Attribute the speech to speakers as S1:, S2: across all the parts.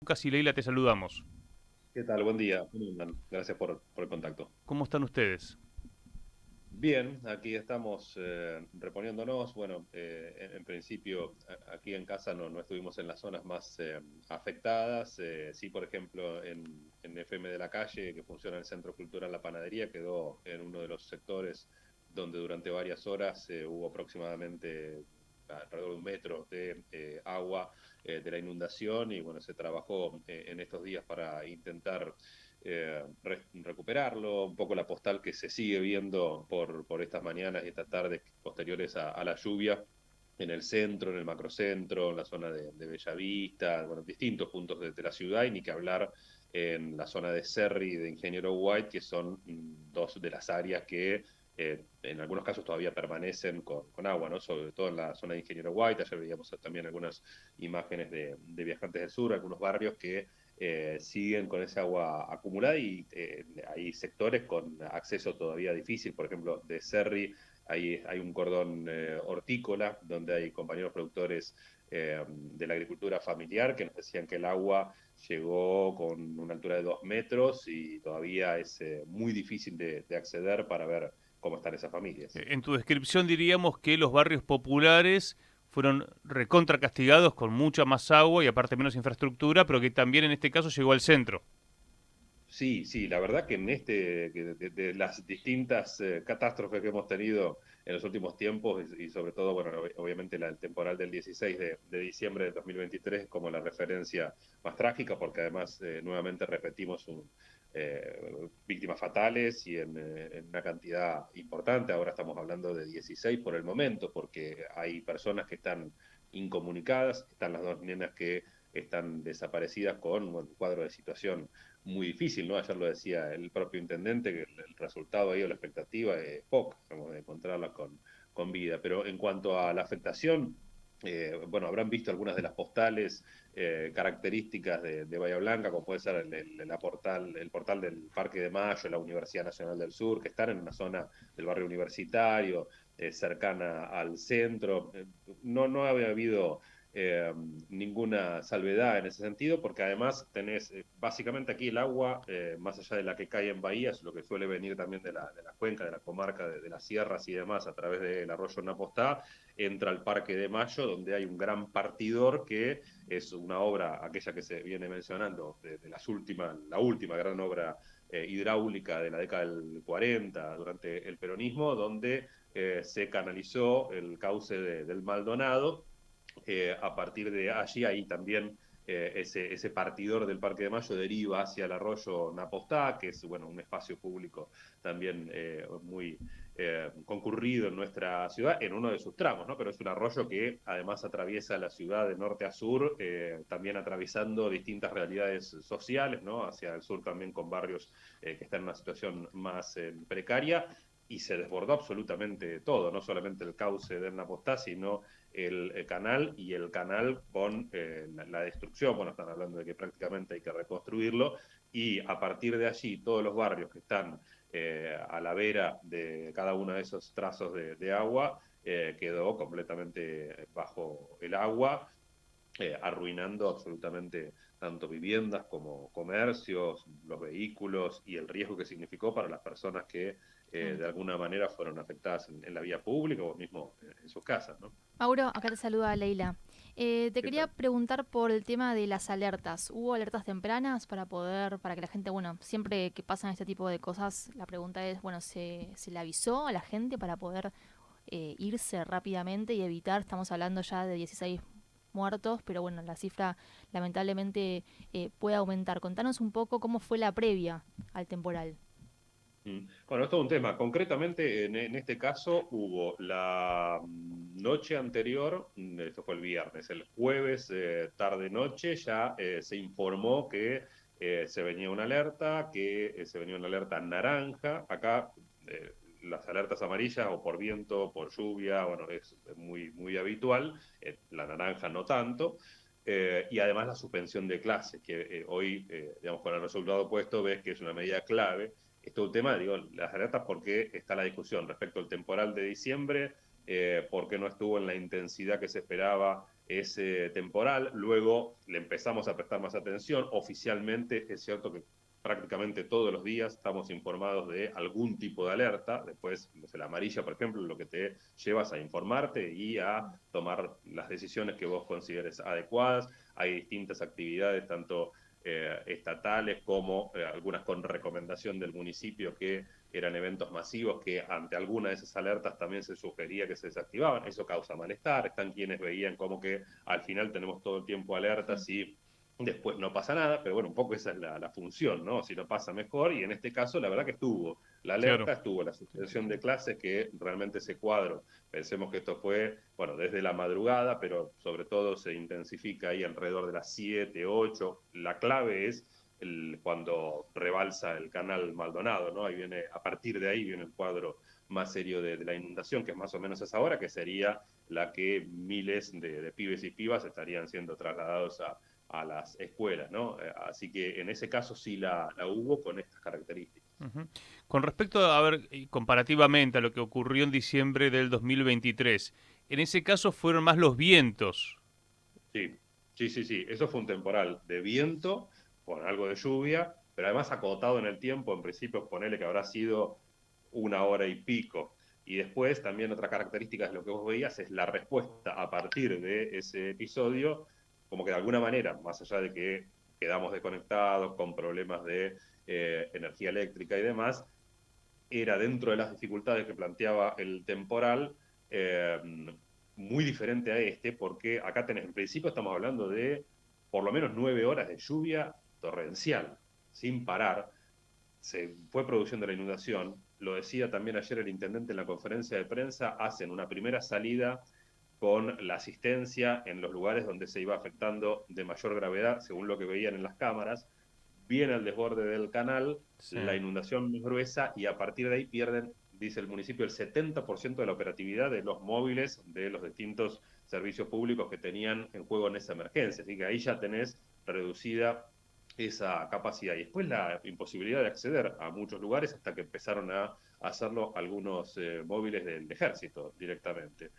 S1: Lucas y Leila te saludamos.
S2: ¿Qué tal? Buen día. ¿Cómo andan? Gracias por el contacto.
S1: ¿Cómo están ustedes?
S2: Bien, aquí estamos reponiéndonos. Bueno, en principio aquí en casa no estuvimos en las zonas más afectadas. Sí, por ejemplo, en FM de la Calle, que funciona el Centro Cultural La Panadería, quedó en uno de los sectores donde durante varias horas hubo aproximadamente alrededor de 1 metro de agua de la inundación y bueno, se trabajó en estos días para intentar recuperarlo, un poco la postal que se sigue viendo por estas mañanas y estas tardes posteriores a la lluvia en el centro, en el macrocentro, en la zona de Bellavista, bueno, distintos puntos de la ciudad y ni que hablar en la zona de Cerri y de Ingeniero White, que son dos de las áreas que en algunos casos todavía permanecen con agua, ¿no? Sobre todo en la zona de Ingeniero White. Ayer veíamos también algunas imágenes de viajantes del sur, algunos barrios que siguen con esa agua acumulada y hay sectores con acceso todavía difícil, por ejemplo, de Cerri hay un cordón hortícola donde hay compañeros productores de la agricultura familiar que nos decían que el agua llegó con una altura de 2 metros y todavía es muy difícil de acceder para ver cómo están esas familias.
S1: En tu descripción diríamos que los barrios populares fueron recontra castigados con mucha más agua y aparte menos infraestructura, pero que también en este caso llegó al centro.
S2: Sí, sí, la verdad que en de las distintas catástrofes que hemos tenido en los últimos tiempos y sobre todo, bueno, obviamente el temporal del 16 de diciembre de 2023 como la referencia más trágica, porque además nuevamente repetimos víctimas fatales y en una cantidad importante. Ahora estamos hablando de 16 por el momento, porque hay personas que están incomunicadas, están las dos nenas que están desaparecidas con bueno, un cuadro de situación muy difícil, ¿no? Ayer lo decía el propio intendente, que el resultado ahí o la expectativa es poca, como de encontrarla con vida. Pero en cuanto a la afectación, bueno, habrán visto algunas de las postales características de Bahía Blanca, como puede ser el portal del Parque de Mayo, la Universidad Nacional del Sur, que están en una zona del barrio universitario, cercana al centro. No había habido eh, ninguna salvedad en ese sentido, porque además tenés básicamente aquí el agua, más allá de la que cae en bahías, lo que suele venir también de la cuenca, de la comarca, de las sierras y demás, a través del arroyo Napostá, entra al Parque de Mayo, donde hay un gran partidor que es una obra, aquella que se viene mencionando, de las últimas, la última gran obra hidráulica de la década del 40 durante el peronismo, donde se canalizó el cauce del Maldonado a partir de allí, ahí también ese partidor del Parque de Mayo deriva hacia el arroyo Napostá, que es bueno, un espacio público también muy concurrido en nuestra ciudad, en uno de sus tramos, ¿no? Pero es un arroyo que además atraviesa la ciudad de norte a sur, también atravesando distintas realidades sociales, ¿no? Hacia el sur también con barrios que están en una situación más precaria, y se desbordó absolutamente todo, no solamente el cauce del Napostá, sino el canal y el canal con la destrucción. Bueno, están hablando de que prácticamente hay que reconstruirlo y a partir de allí todos los barrios que están a la vera de cada uno de esos trazos de agua quedó completamente bajo el agua, arruinando absolutamente tanto viviendas como comercios, los vehículos y el riesgo que significó para las personas que
S3: Claro.
S2: de alguna manera fueron afectadas en la vía pública o mismo en sus casas, ¿no?
S3: Mauro, acá te saluda Leila. Te
S2: ¿Qué
S3: quería
S2: tal?
S3: preguntar por el tema de las alertas. ¿Hubo alertas tempranas para que la gente, bueno, siempre que pasan este tipo de cosas, la pregunta es, bueno, ¿se le avisó a la gente para poder irse rápidamente y evitar, estamos hablando ya de 16 muertos, pero bueno, la cifra lamentablemente puede aumentar. Contanos un poco cómo fue la previa al temporal.
S2: Bueno, esto es un tema. Concretamente, en este caso hubo la noche anterior, esto fue el viernes, el jueves tarde-noche ya se informó que se venía una alerta, que se venía una alerta naranja. Acá las alertas amarillas o por viento, o por lluvia, bueno, es muy, muy habitual, la naranja no tanto. Y además la suspensión de clases, que hoy, digamos, con el resultado puesto, ves que es una medida clave. Esto es un tema, digo, las alertas porque está la discusión respecto al temporal de diciembre, por qué no estuvo en la intensidad que se esperaba ese temporal, luego le empezamos a prestar más atención. Oficialmente es cierto que prácticamente todos los días estamos informados de algún tipo de alerta. Después, no sé, la amarilla, por ejemplo, lo que te llevas a informarte y a tomar las decisiones que vos consideres adecuadas. Hay distintas actividades, tanto estatales como algunas con recomendación del municipio, que eran eventos masivos que ante alguna de esas alertas también se sugería que se desactivaban. Eso causa malestar. Están quienes veían como que al final tenemos todo el tiempo alertas y después no pasa nada, pero bueno, un poco esa es la función, ¿no? Si no pasa mejor, y en este caso la verdad que estuvo la
S1: Claro.
S2: alerta, estuvo la suspensión de clases, que realmente ese cuadro, pensemos que esto fue, bueno, desde la madrugada, pero sobre todo se intensifica ahí alrededor de las 7, 8. La clave es cuando rebalsa el canal Maldonado, ¿no? Ahí viene, a partir de ahí viene el cuadro más serio de la inundación, que es más o menos esa hora, que sería la que miles de pibes y pibas estarían siendo trasladados a las escuelas, ¿no? Así que en ese caso sí la hubo con estas características.
S1: Ujú. Con respecto a ver, comparativamente a lo que ocurrió en diciembre del 2023, en ese caso fueron más los vientos.
S2: Sí, sí, sí, sí. Eso fue un temporal de viento con algo de lluvia, pero además acotado en el tiempo. En principio, ponele que habrá sido 1 hora y pico. Y después también otra característica de lo que vos veías es la respuesta a partir de ese episodio, como que de alguna manera, más allá de que quedamos desconectados con problemas de energía eléctrica y demás, era dentro de las dificultades que planteaba el temporal, eh, muy diferente a este, porque acá tenés, en principio estamos hablando de por lo menos 9 horas de lluvia torrencial, sin parar. Se fue produciendo la inundación. Lo decía también ayer el intendente en la conferencia de prensa, hacen una primera salida con la asistencia en los lugares donde se iba afectando de mayor gravedad, según lo que veían en las cámaras. Viene al desborde del canal,
S1: Sí.
S2: la inundación es gruesa y a partir de ahí pierden, dice el municipio, el 70% de la operatividad de los móviles de los distintos servicios públicos que tenían en juego en esa emergencia. Así que ahí ya tenés reducida esa capacidad. Y después la imposibilidad de acceder a muchos lugares hasta que empezaron a hacerlo algunos móviles del ejército directamente.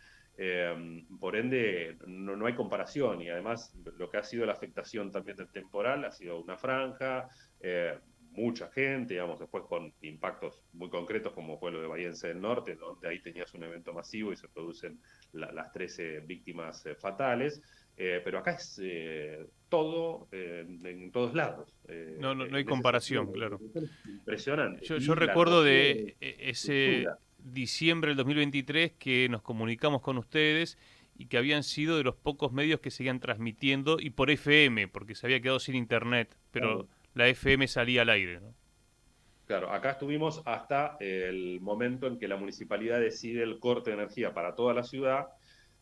S2: Por ende, no hay comparación y además lo que ha sido la afectación también del temporal ha sido una franja, mucha gente, digamos, después con impactos muy concretos como fue lo de Bahiense del Norte, donde ahí tenías un evento masivo y se producen las 13 víctimas fatales, pero acá es todo en todos lados.
S1: No hay
S2: En ese sentido,
S1: comparación, claro.
S2: es impresionante.
S1: Yo
S2: Y la
S1: recuerdo
S2: noche
S1: de
S2: de
S1: ese
S2: estructura.
S1: diciembre del 2023 que nos comunicamos con ustedes y que habían sido de los pocos medios que seguían transmitiendo y por FM, porque se había quedado sin internet, pero la FM salía al aire, ¿no?
S2: Claro, acá estuvimos hasta el momento en que la municipalidad decide el corte de energía para toda la ciudad.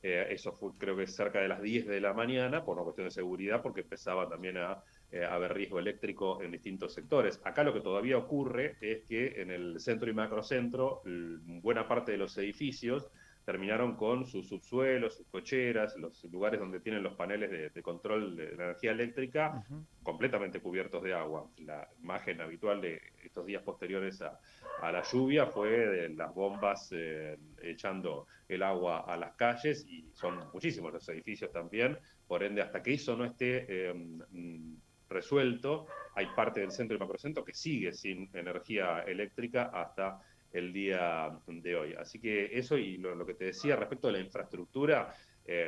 S2: Eso fue, creo que cerca de las 10 de la mañana, por una cuestión de seguridad, porque empezaba también a haber riesgo eléctrico en distintos sectores. Acá lo que todavía ocurre es que en el centro y macrocentro, buena parte de los edificios terminaron con sus subsuelos, sus cocheras, los lugares donde tienen los paneles de control de la energía eléctrica
S1: Ujú.
S2: completamente cubiertos de agua. La imagen habitual de estos días posteriores a la lluvia fue de las bombas echando el agua a las calles y son muchísimos los edificios también, por ende hasta que eso no esté resuelto, hay parte del centro y macrocentro que sigue sin energía eléctrica hasta el día de hoy. Así que eso y lo que te decía respecto a la infraestructura,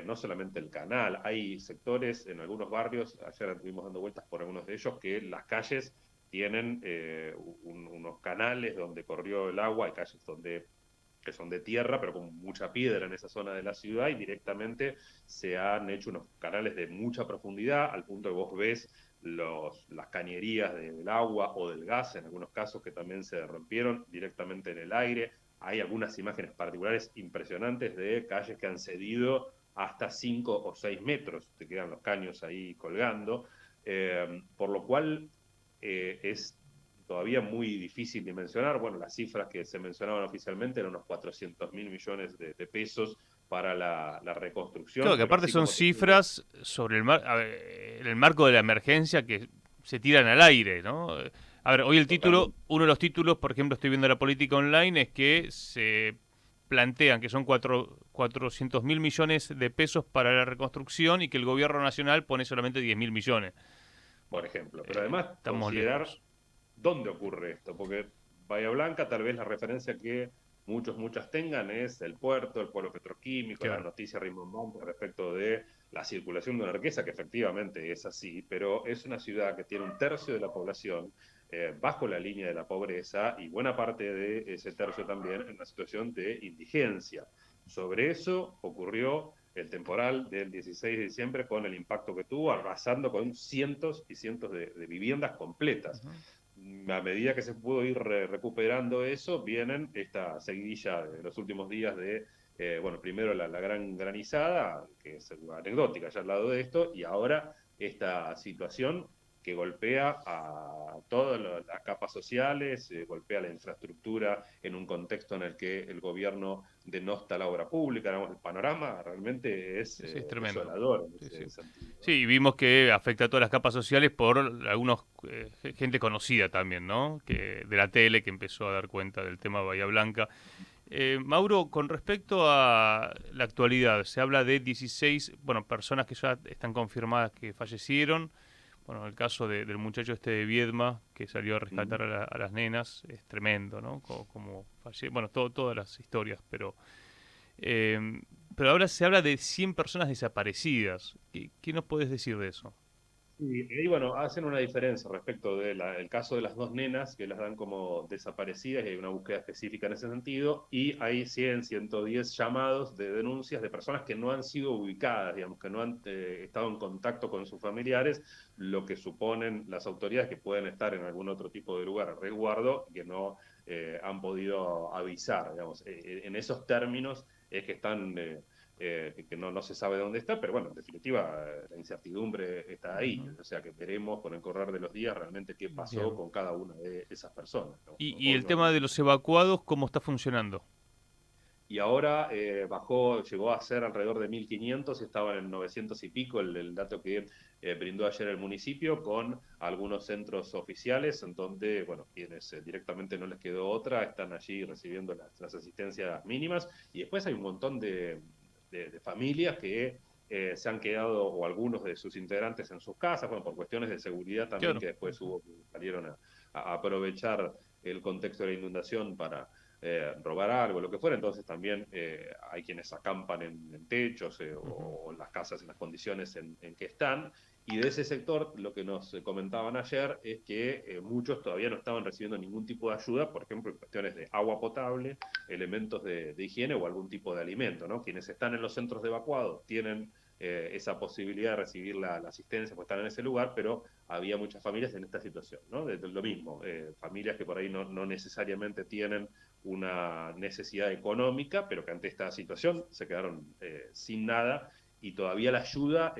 S2: no solamente el canal, hay sectores en algunos barrios, ayer estuvimos dando vueltas por algunos de ellos, que las calles tienen unos canales donde corrió el agua, hay calles que son de tierra, pero con mucha piedra en esa zona de la ciudad, y directamente se han hecho unos canales de mucha profundidad, al punto que vos ves las cañerías del agua o del gas, en algunos casos que también se rompieron directamente en el aire. Hay algunas imágenes particulares impresionantes de calles que han cedido hasta 5 o 6 metros, te quedan los caños ahí colgando, por lo cual es todavía muy difícil de mencionar. Bueno, las cifras que se mencionaban oficialmente eran unos 400.000 millones de pesos para la
S1: Claro,
S2: reconstrucción,
S1: que
S2: pero
S1: aparte
S2: así
S1: son
S2: como te digo,
S1: cifras sobre en el marco de la emergencia que se tiran al aire, ¿no? A ver, hoy el título,
S2: totalmente.
S1: uno de los títulos, por ejemplo, estoy viendo la política online, es que se plantean que son 400.000 millones de pesos para la reconstrucción y que el gobierno nacional pone solamente 10.000 millones.
S2: por ejemplo. Pero además
S1: Estamos
S2: considerar
S1: lejos.
S2: dónde ocurre esto, porque Bahía Blanca tal vez la referencia que muchas tengan es el puerto, el polo petroquímico, la
S1: Claro.
S2: noticia rimbombante respecto de la circulación de una riqueza, que efectivamente es así, pero es una ciudad que tiene un tercio de la población bajo la línea de la pobreza y buena parte de ese tercio también en una situación de indigencia. Sobre eso ocurrió el temporal del 16 de diciembre con el impacto que tuvo, arrasando con cientos y cientos de viviendas completas. A medida que se pudo ir recuperando eso, vienen esta seguidilla de los últimos días de, bueno, primero la gran granizada, que es anecdótica ya al lado de esto, y ahora esta situación que golpea a todas las capas sociales, golpea la infraestructura en un contexto en el que el gobierno denosta la obra pública. Digamos, el panorama realmente
S1: Sí, sí, es tremendo.
S2: desolador en
S1: Sí,
S2: ese
S1: sí.
S2: sentido, ¿no?
S1: Sí, y vimos que afecta a todas las capas sociales por algunos gente conocida también, ¿no? Que de la tele que empezó a dar cuenta del tema Bahía Blanca. Mauro, con respecto a la actualidad, se habla de 16, bueno, personas que ya están confirmadas que fallecieron. Bueno, el caso del muchacho este de Viedma que salió a rescatar a las nenas es tremendo, ¿no? Como bueno, todas las historias, eh, pero ahora se habla de 100 personas desaparecidas. ¿Qué nos puedes decir de eso?
S2: Y bueno, hacen una diferencia respecto del caso de las dos nenas, que las dan como desaparecidas, y hay una búsqueda específica en ese sentido, y hay 100, 110 llamados de denuncias de personas que no han sido ubicadas, digamos, que no han estado en contacto con sus familiares, lo que suponen las autoridades que pueden estar en algún otro tipo de lugar a resguardo, que no han podido avisar, digamos. En esos términos es que están... que no se sabe dónde está, pero bueno, en definitiva la incertidumbre está ahí,
S1: Ujú.
S2: o sea que veremos con el correr de los días realmente qué pasó
S1: Bien.
S2: con cada una de esas personas, ¿no?
S1: Y
S2: Hoy
S1: el
S2: no hay.
S1: tema de los evacuados, ¿cómo está funcionando?
S2: Y ahora bajó, llegó a ser alrededor de 1.500 y estaba en 900 y pico el dato que brindó ayer el municipio, con algunos centros oficiales en donde, bueno, quienes directamente no les quedó otra, están allí recibiendo las asistencias mínimas, y después hay un montón de familias que se han quedado, o algunos de sus integrantes en sus casas, bueno, por cuestiones de seguridad también,
S1: Claro.
S2: que después salieron a aprovechar el contexto de la inundación para robar algo, lo que fuera. Entonces también hay quienes acampan en techos
S1: Ujú.
S2: o en las casas en las condiciones en que están. Y de ese sector, lo que nos comentaban ayer es que muchos todavía no estaban recibiendo ningún tipo de ayuda, por ejemplo, en cuestiones de agua potable, elementos de higiene o algún tipo de alimento, ¿no? Quienes están en los centros de evacuados tienen esa posibilidad de recibir la asistencia, pues están en ese lugar, pero había muchas familias en esta situación, ¿no? De lo mismo, familias que por ahí no necesariamente tienen una necesidad económica, pero que ante esta situación se quedaron sin nada, y todavía la ayuda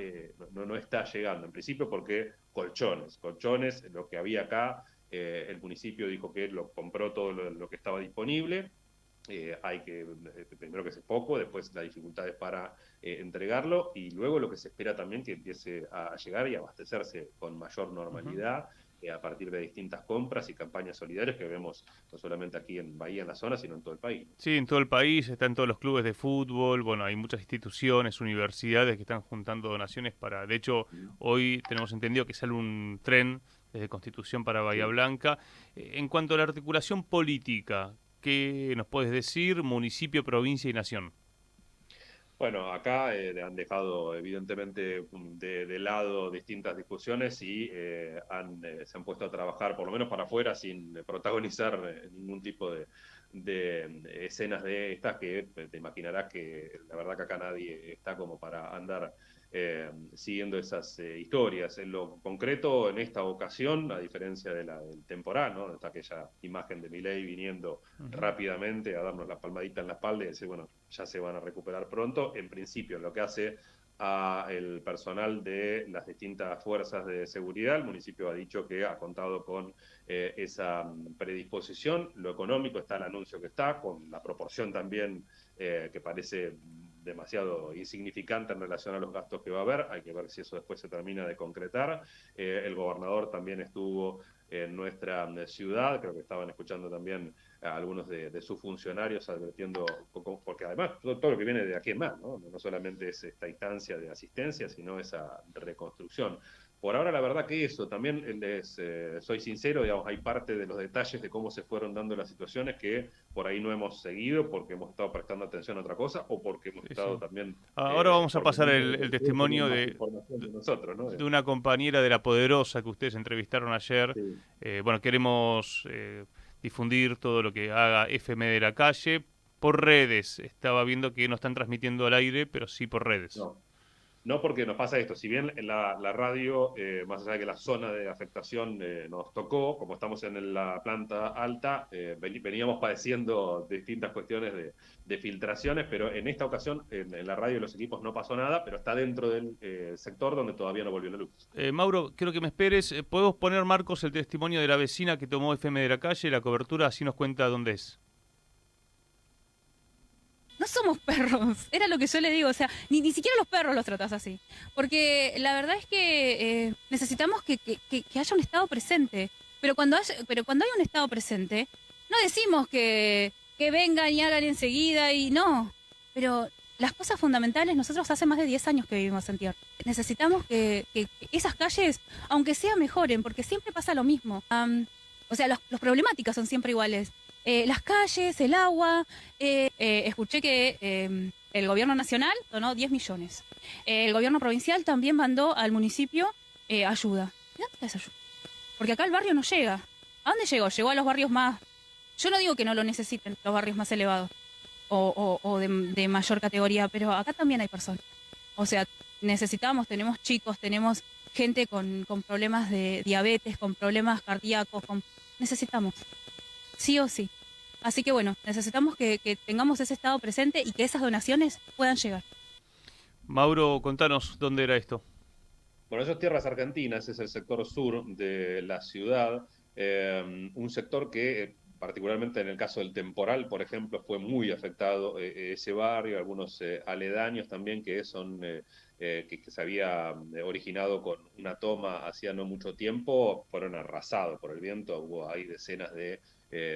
S2: no está llegando. En principio porque colchones, lo que había acá, el municipio dijo que lo compró todo lo que estaba disponible. Hay que, primero que sea poco, después las dificultades para entregarlo, y luego lo que se espera también que empiece a llegar y abastecerse con mayor
S1: Ujú.
S2: normalidad a partir de distintas compras y campañas solidarias que vemos no solamente aquí en Bahía, en la zona, sino en todo el país.
S1: Sí, en todo el país, están todos los clubes de fútbol, bueno, hay muchas instituciones, universidades que están juntando donaciones para, de hecho, hoy tenemos entendido que sale un tren desde Constitución para Bahía
S2: Sí.
S1: Blanca. En cuanto a la articulación política, ¿qué nos puedes decir? Municipio, provincia y nación.
S2: Bueno, acá han dejado evidentemente de lado distintas discusiones y se han puesto a trabajar, por lo menos para afuera, sin protagonizar ningún tipo de escenas de estas que te imaginarás que la verdad que acá nadie está como para andar siguiendo esas historias. En lo concreto, en esta ocasión, a diferencia del temporal, ¿no? Está aquella imagen de Milei viniendo
S1: Ujú.
S2: rápidamente a darnos la palmadita en la espalda y decir, bueno, ya se van a recuperar pronto. En principio, lo que hace a el personal de las distintas fuerzas de seguridad, el municipio ha dicho que ha contado con esa predisposición. Lo económico está el anuncio que está, con la proporción también que parece demasiado insignificante en relación a los gastos que va a haber. Hay que ver si eso después se termina de concretar. El gobernador también estuvo en nuestra ciudad. Creo que estaban escuchando también a algunos de sus funcionarios advirtiendo, porque además todo lo que viene de aquí en más, ¿no? No solamente es esta instancia de asistencia, sino esa reconstrucción. Por ahora, la verdad que eso, también soy sincero, digamos, hay parte de los detalles de cómo se fueron dando las situaciones que por ahí no hemos seguido porque hemos estado prestando atención a otra cosa o porque hemos
S1: Sí,
S2: estado
S1: sí.
S2: también
S1: Ahora vamos a
S2: por
S1: pasar
S2: momentos de que
S1: el
S2: ustedes tenían
S1: testimonio
S2: más información que nosotros, ¿no?
S1: de una compañera de La Poderosa que ustedes entrevistaron ayer.
S2: Sí.
S1: Bueno, queremos difundir todo lo que haga FM de la calle por redes. Estaba viendo que no están transmitiendo al aire, pero sí por redes.
S2: No. No, porque nos pasa esto, si bien la radio, más allá de que la zona de afectación nos tocó, como estamos en la planta alta, veníamos padeciendo distintas cuestiones de filtraciones, pero en esta ocasión en la radio y los equipos no pasó nada, pero está dentro del sector donde todavía no volvió la luz.
S1: Mauro, quiero que me esperes. ¿Podemos poner, Marcos, el testimonio de la vecina que tomó FM de la calle, la cobertura? Así nos cuenta dónde es.
S4: No somos perros, era lo que yo le digo, o sea, ni siquiera los perros los tratás así. Porque la verdad es que necesitamos que haya un Estado presente. Pero cuando hay un Estado presente, no decimos que vengan y hagan enseguida y no. Pero las cosas fundamentales, nosotros hace más de 10 años que vivimos en tierra. Necesitamos que esas calles, aunque sea, mejoren, porque siempre pasa lo mismo. O sea, los problemáticas son siempre iguales. Las calles, el agua. Escuché que el gobierno nacional donó 10 millones. El gobierno provincial también mandó al municipio ayuda. ¿De dónde está esa ayuda? Porque acá el barrio no llega. ¿A dónde llegó? Llegó a los barrios más... Yo no digo que no lo necesiten, los barrios más elevados o de mayor categoría, pero acá también hay personas. O sea, tenemos chicos, tenemos gente con problemas de diabetes, con problemas cardíacos, necesitamos, sí o sí. Así que bueno, necesitamos que tengamos ese estado presente y que esas donaciones puedan llegar.
S1: Mauro, contanos dónde era esto.
S2: Bueno, eso es Tierras Argentinas, es el sector sur de la ciudad, un sector que particularmente en el caso del temporal, por ejemplo, fue muy afectado ese barrio, algunos aledaños también que que se había originado con una toma hacía no mucho tiempo, fueron arrasados por el viento, hubo ahí decenas de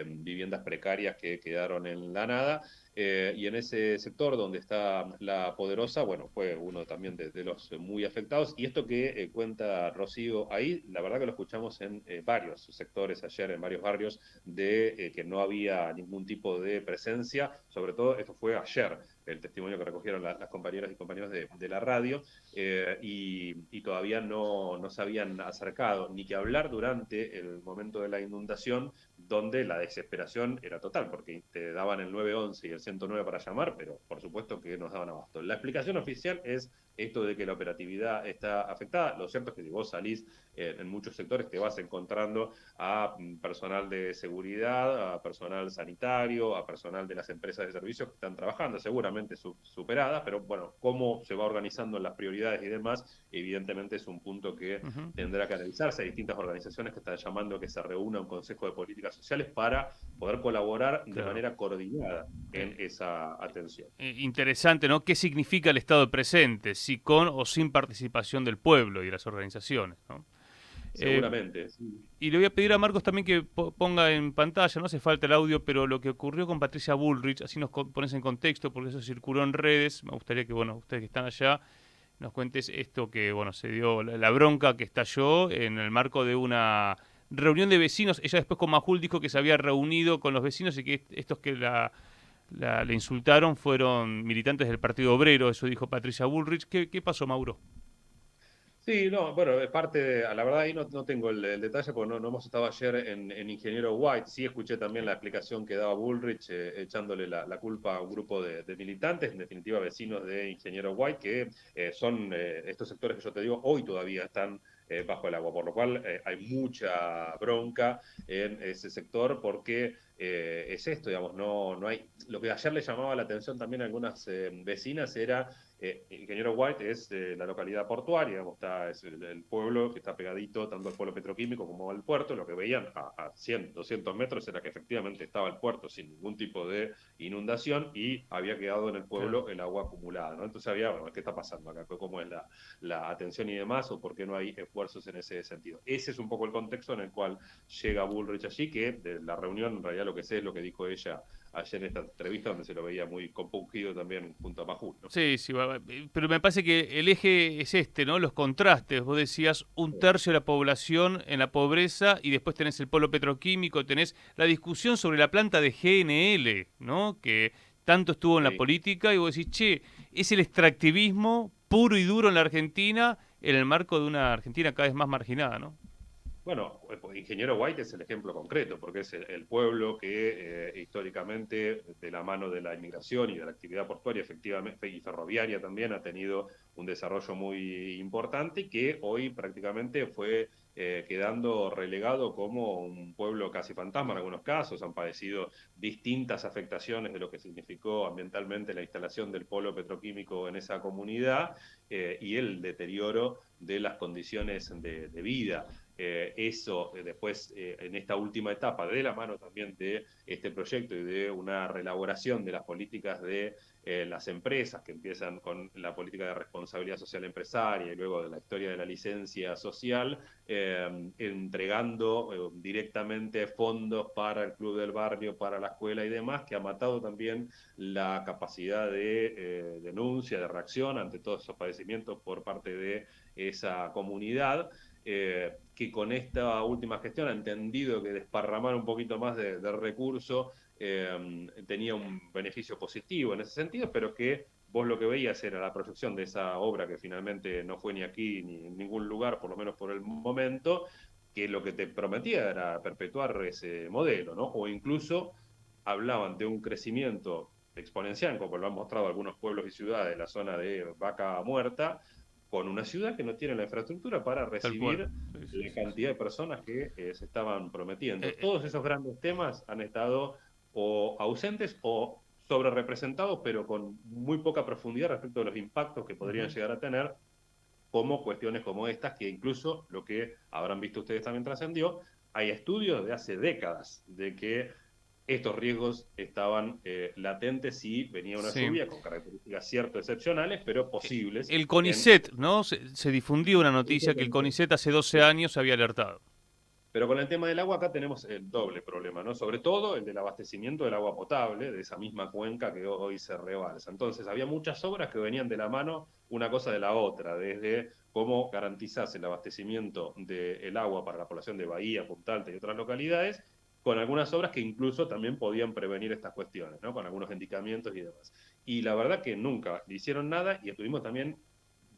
S2: viviendas precarias que quedaron en la nada. Y en ese sector donde está La Poderosa, bueno, fue uno también de los muy afectados. Y esto que cuenta Rocío ahí, la verdad que lo escuchamos en varios sectores ayer, en varios barrios, de que no había ningún tipo de presencia. Sobre todo, esto fue ayer, el testimonio que recogieron las compañeras y compañeros de la radio, y todavía no se habían acercado, ni que hablar durante el momento de la inundación, donde la desesperación era total, porque te daban el 911 y el 109 para llamar, pero por supuesto que nos daban abasto. La explicación oficial es esto de que la operatividad está afectada. Lo cierto es que si vos salís en muchos sectores te vas encontrando a personal de seguridad, a personal sanitario, a personal de las empresas de servicios que están trabajando, seguramente superadas, pero bueno, cómo se va organizando las prioridades y demás, evidentemente es un punto que
S1: Ujú.
S2: tendrá que analizarse. Hay distintas organizaciones que están llamando a que se reúna un Consejo de Políticas Sociales para poder colaborar de
S1: Claro.
S2: manera coordinada en
S1: Eh,
S2: esa atención.
S1: Interesante, ¿no? ¿Qué significa el Estado presente? Si con o sin participación del pueblo y de las organizaciones, ¿no? Eh,
S2: Seguramente, sí.
S1: y le voy a pedir a Marcos también que ponga en pantalla, no hace falta el audio, pero lo que ocurrió con Patricia Bullrich, así nos pones en contexto, porque eso circuló en redes. Me gustaría que, bueno, ustedes que están allá, nos cuentes esto que, bueno, se dio, la bronca que estalló en el marco de una reunión de vecinos. Ella después con Majul dijo que se había reunido con los vecinos y que estos que le insultaron fueron militantes del Partido Obrero, eso dijo Patricia Bullrich. ¿Qué pasó, Mauro?
S2: Sí, no, bueno, es parte la verdad ahí no tengo el detalle porque no hemos estado ayer en Ingeniero White. Sí escuché también la explicación que daba Bullrich echándole la culpa a un grupo de militantes, en definitiva vecinos de Ingeniero White, que son estos sectores que yo te digo, hoy todavía están bajo el agua, por lo cual hay mucha bronca en ese sector porque es esto, digamos, no hay... Lo que ayer le llamaba la atención también a algunas vecinas era, Ingeniero White es la localidad portuaria, digamos, es el pueblo que está pegadito tanto al pueblo petroquímico como al puerto. Lo que veían a 100, 200 metros era que efectivamente estaba el puerto sin ningún tipo de inundación y había quedado en el pueblo
S1: Claro.
S2: el agua acumulada, ¿no? Entonces había, bueno, ¿qué está pasando acá? ¿Cómo es la atención y demás? ¿O por qué no hay esfuerzos en ese sentido? Ese es un poco el contexto en el cual llega Bullrich allí, que de la reunión en realidad lo que sé es lo que dijo ella ayer en esta entrevista, donde se lo veía muy compungido también junto a Majul, ¿no?
S1: Sí, sí, pero me parece que el eje es este, ¿no? Los contrastes. Vos decías un tercio de la población en la pobreza y después tenés el polo petroquímico, tenés la discusión sobre la planta de GNL, ¿no? Que tanto estuvo en la
S2: Sí.
S1: política y vos decís, che, es el extractivismo puro y duro en la Argentina en el marco de una Argentina cada vez más marginada, ¿no?
S2: Bueno, pues, Ingeniero White es el ejemplo concreto, porque es el pueblo que históricamente, de la mano de la inmigración y de la actividad portuaria, efectivamente, y ferroviaria también, ha tenido un desarrollo muy importante y que hoy prácticamente fue quedando relegado como un pueblo casi fantasma en algunos casos. Han padecido distintas afectaciones de lo que significó ambientalmente la instalación del polo petroquímico en esa comunidad y el deterioro de las condiciones de vida. Eso después, en esta última etapa, de la mano también de este proyecto y de una reelaboración de las políticas de las empresas, que empiezan con la política de responsabilidad social empresaria y luego de la historia de la licencia social, entregando directamente fondos para el club del barrio, para la escuela y demás, que ha matado también la capacidad de denuncia, de reacción ante todos esos padecimientos por parte de esa comunidad. Que con esta última gestión ha entendido que desparramar un poquito más de recursos tenía un beneficio positivo en ese sentido, pero que vos lo que veías era la proyección de esa obra que finalmente no fue ni aquí ni en ningún lugar, por lo menos por el momento, que lo que te prometía era perpetuar ese modelo, ¿no? O incluso hablaban de un crecimiento exponencial, como lo han mostrado algunos pueblos y ciudades de la zona de Vaca Muerta, con una ciudad que no tiene la infraestructura para
S1: Tal cual.
S2: recibir
S1: Sí, sí,
S2: la
S1: sí, sí.
S2: cantidad de personas que se estaban prometiendo.
S1: Eh,
S2: Todos esos grandes temas han estado o ausentes o sobre representados, pero con muy poca profundidad respecto de los impactos que podrían
S1: ujú.
S2: llegar a tener, como cuestiones como estas, que incluso lo que habrán visto ustedes también trascendió, hay estudios de hace décadas de que estos riesgos estaban latentes si venía una
S1: Sí.
S2: lluvia con características cierto excepcionales, pero posibles
S1: El
S2: en...
S1: CONICET, ¿no? Se difundió una noticia que el CONICET hace 12
S2: Sí.
S1: años había alertado.
S2: Pero con el tema del agua acá tenemos el doble problema, ¿no? Sobre todo el del abastecimiento del agua potable, de esa misma cuenca que hoy se rebalsa. Entonces había muchas obras que venían de la mano una cosa de la otra, desde cómo garantizarse el abastecimiento del agua para la población de Bahía, Punta Alta y otras localidades, con algunas obras que incluso también podían prevenir estas cuestiones, ¿no? Con algunos indicamientos y demás. Y la verdad que nunca le hicieron nada y estuvimos también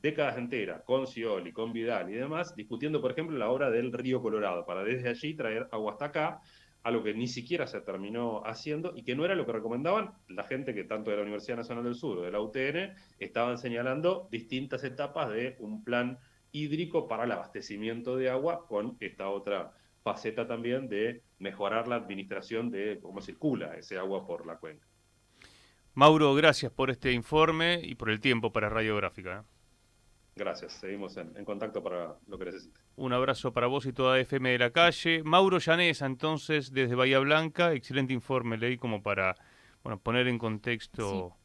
S2: décadas enteras, con Scioli, con Vidal y demás, discutiendo, por ejemplo, la obra del Río Colorado, para desde allí traer agua hasta acá, algo que ni siquiera se terminó haciendo y que no era lo que recomendaban la gente que tanto de la Universidad Nacional del Sur o de la UTN estaban señalando distintas etapas de un plan hídrico para el abastecimiento de agua con esta otra faceta también de mejorar la administración de cómo circula ese agua por la cuenca.
S1: Mauro, gracias por este informe y por el tiempo para Radiográfica.
S2: Gracias, seguimos en contacto para lo que necesite.
S1: Un abrazo para vos y toda FM de la calle. Mauro Llanesa, entonces, desde Bahía Blanca. Excelente informe, leí como para poner en
S3: Sí.
S1: contexto